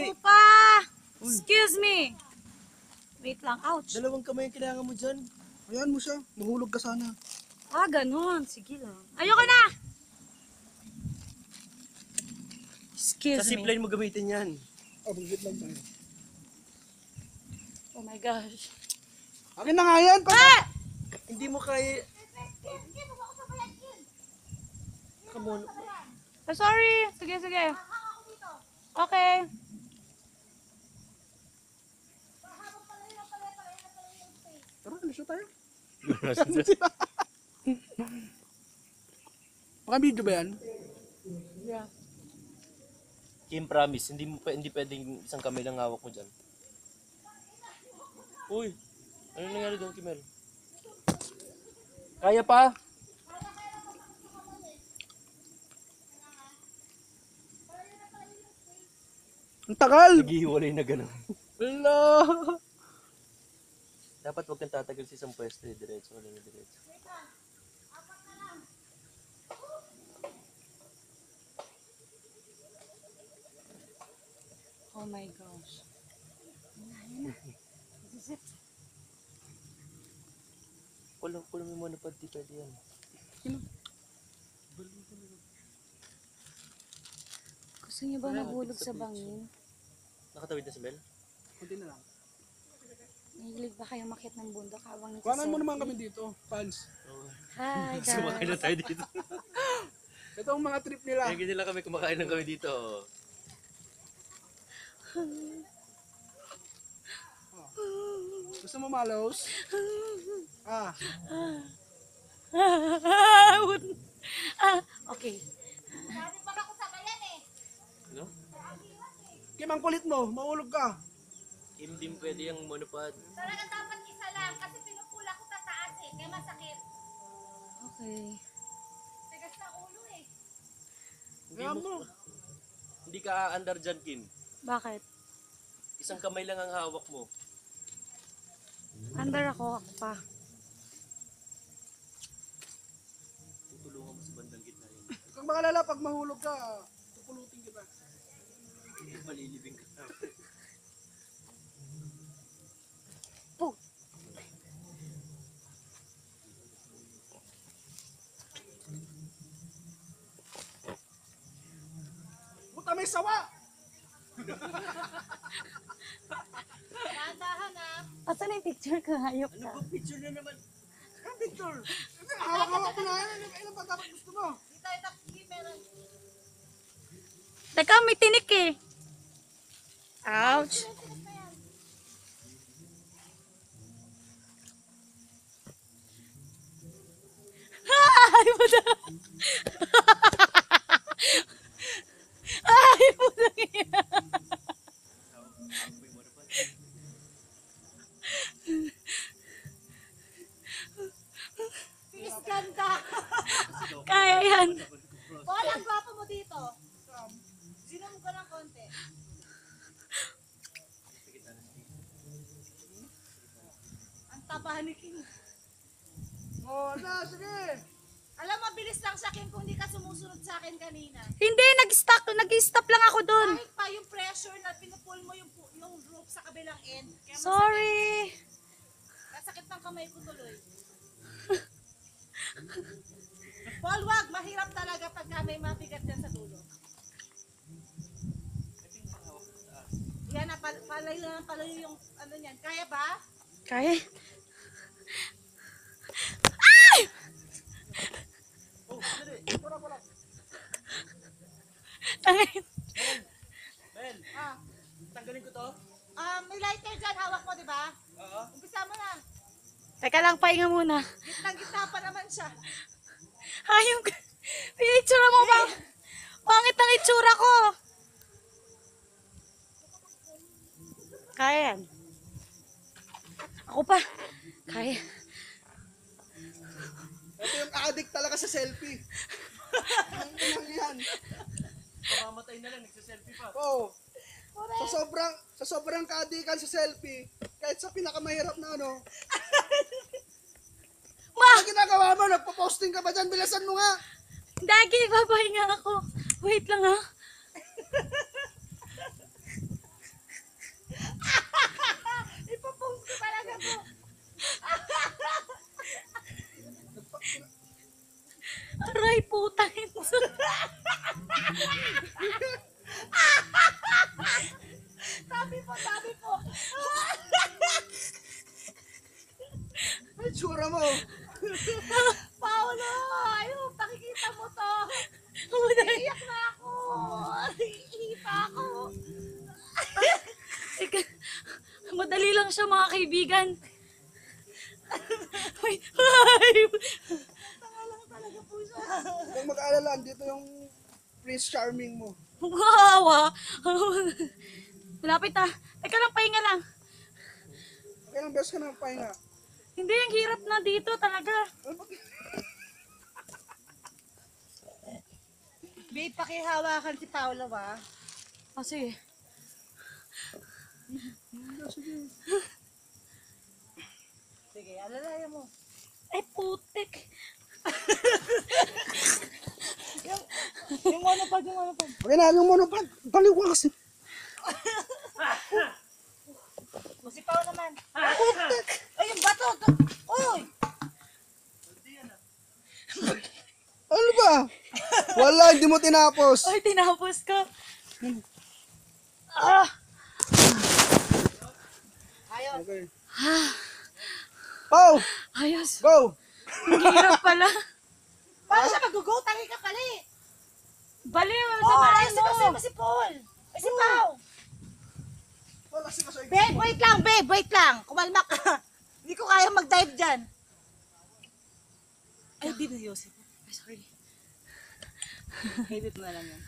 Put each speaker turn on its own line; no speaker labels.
Ako pa! Excuse me! Wait lang, ouch.
Dalawang kamay ang kailangan mo dyan.
Ayan mo siya. Mahulog ka sana.
Ah, ganun. Sige lang. Ayoko na!
Sa
Excuse me.
zipline mo gamitin yan.
Oh, bugit lang tayo.
Oh my gosh.
Akin na nga yan.
Ah!
Hindi mo kaya... Come on.
Oh, sorry. Sige, sige. Okay.
Tara, alis na tayo. Baka video ba yan?
Yeah.
Kim, promise, hindi pwedeng isang kamay lang hawak mo dyan. Uy, ano nangyari doon, Kimel? Kaya pa?
Ang tagal!
Naghihiwalay na gano'n.
Wala!
Dapat huwag kang tatagal sa isang pwesto, diretso wala na diretso.
Oh my gosh. This is it.
Kulang mo muna pa, di pwede yan.
Gusto niyo ba mahulog sa bangin?
Nakatawid na si Mel?
Kunti na lang.
Nahilig ba kayo makit ng bundok habang nagsiselfie?
Kuhanan mo naman kami dito, fans.
Hi
Kumakain
guys.
na tayo dito.
Ito ang mga trip nila.
Kaya nila kami kumakain lang kami dito.
Gusto mo malos? Ah,
Okay.
No?
Kim, ang kulit mo. Mahulog ka.
Kim, di mo pwede yung monopod.
Talaga dapat isa lang kasi pinupula ko tataas eh, kaya masakit.
Okay.
Tigas na ulo eh.
Hindi ka aandar dyan, Kim.
Bakit?
Isang kamay lang ang hawak mo.
Under ako pa.
Tutulungan mo sa bandang gitna yun.
Huwag kang makalala pag mahulog ka. Pupulutin kita.
Malilibing ka.
Po.
Puta, may sawa!
Dahan-dahan ah.
Asan yung picture ka? Hayop ka.
Ano ba picture na naman?
Ang picture! Hawak-hawak ko na yan. Ilan ba dapat gusto mo?
Di tayo takski meron.
Teka, may tinik eh. Ouch. Ay, puta. Ay, puta.
Tiis ganda.
Kaya yan.
Paul, ang gwapo mo dito. Zoom ko ng konti. Ang taba ni Kim.
Oh, na, sige!
Alam, mabilis lang siya Kim kung di ka sumusunod sa akin kanina.
Hindi, nag-stop lang ako dun.
Kahit pa yung pressure na pinupull mo yung rope sa kabilang end. Kaya
Sorry.
masakit ng kamay ko tuloy. Paul, wag. Mahirap talaga pagka may mabigat dyan sa dulo. Yan, palayo yung ano niyan. Kaya ba?
Kaya?
Oh, dali.
Tangin.
Mel,
Ah,
tanggalin ko to?
may lighter dyan. Hawak mo, di ba?
Oo.
Umpisa mo na.
Teka lang, pahinga muna.
Gitna-gitna pa naman siya.
Ayong, yung itsura mo ba? Pangit ang itsura ko. Kaya yan. Ako pa. Kaya.
Ito yung addict talaga sa selfie. Ang yan.
Mamamatay na lang, nagsiselfie pa.
Oo. Sa sobrang kaadikan sa selfie, kahit sa pinakamahirap na ano,
Ma!
ano ginagawa mo? Nagpo-posting ka ba dyan? Bilasan mo nga.
Dagi, babahinga ako. Wait lang ha. lang siya mga kaibigan. Ay, ay.
Huwag mag-alala, dito yung Prince Charming mo.
Wow, ah. Malapit na. Teka lang, pahinga lang.
Okay lang, best ka na pahinga.
Hindi, ang hirap na dito talaga.
Babe, pakihawakan si Paula ba?
Kasi,
Sige, alalayan mo.
ay putik.
Yung monopod.
Okay na, yung monopod. Baliw ka kasi.
O si Paula naman. Ay, yung bato. Uy!
Ano ba? Wala, hindi mo tinapos.
Ay, tinapos ko. Ah!
Ayun.
Okay. Pau,
Ayos.
go!
Ang hirap pala.
Paano siya mag-go? Tangi ka kali.
Baliw,
Oh,
samahan
ay,
mo.
si Paul. Ay, si Pau.
Wala si Kasoy.
Babe, wait lang. Kumalma ka. Hindi ko kaya mag-dive dyan. Ay, di na Yosef.
Ay, sorry.
Edit mo na lang yan.